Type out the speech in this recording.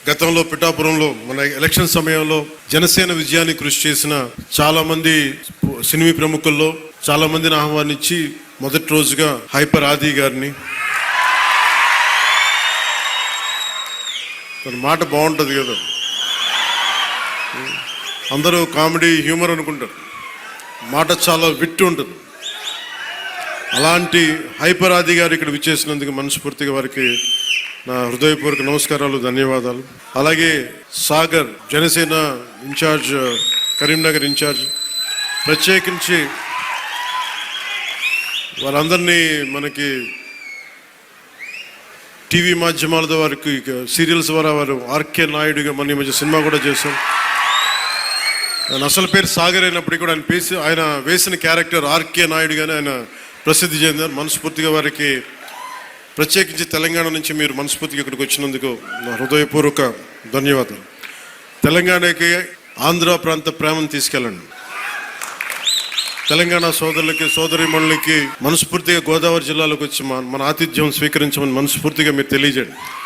గతంలో పిఠాపురంలో మన ఎలక్షన్ సమయంలో జనసేన విజయాన్ని కృషి చేసిన చాలా మంది సినీ ప్రముఖుల్లో చాలా మందిని ఆహ్వానించి మొదటి రోజుగా హైపర్ ఆది గారిని, తన మాట బాగుంటుంది కదా, అందరూ కామెడీ హ్యూమర్ అనుకుంటారు, మాట చాలా విట్టు ఉంటుంది. అలాంటి హైపర్ ఆది గారు ఇక్కడ విచ్చేసినందుకు మనస్ఫూర్తిగా వారికి నా హృదయపూర్వక నమస్కారాలు, ధన్యవాదాలు. అలాగే సాగర్ జనసేన ఇన్ఛార్జ్, కరీంనగర్ ఇన్ఛార్జ్, ప్రత్యేకించి వాళ్ళందరినీ మనకి టీవీ మాధ్యమాలతో వారికి సీరియల్స్ ద్వారా వారు ఆర్కే నాయుడుగా మన ఈ మధ్య సినిమా కూడా చేశాం. ఆయన అసలు పేరు సాగర్ అయినప్పటికీ కూడా ఆయన వేసిన క్యారెక్టర్ ఆర్కే నాయుడుగానే ఆయన ప్రసిద్ధి చెందారు. మనస్ఫూర్తిగా వారికి ప్రత్యేకించి తెలంగాణ నుంచి మీరు మనస్ఫూర్తిగా ఇక్కడికి వచ్చినందుకు నా హృదయపూర్వక ధన్యవాదాలు. తెలంగాణకి ఆంధ్ర ప్రాంత ప్రేమను తీసుకెళ్ళండి. తెలంగాణ సోదరులకి సోదరీమణులకి మనస్ఫూర్తిగా గోదావరి జిల్లాలోకి వచ్చి మన ఆతిథ్యం స్వీకరించమని మనస్ఫూర్తిగా మీరు తెలియజేయండి.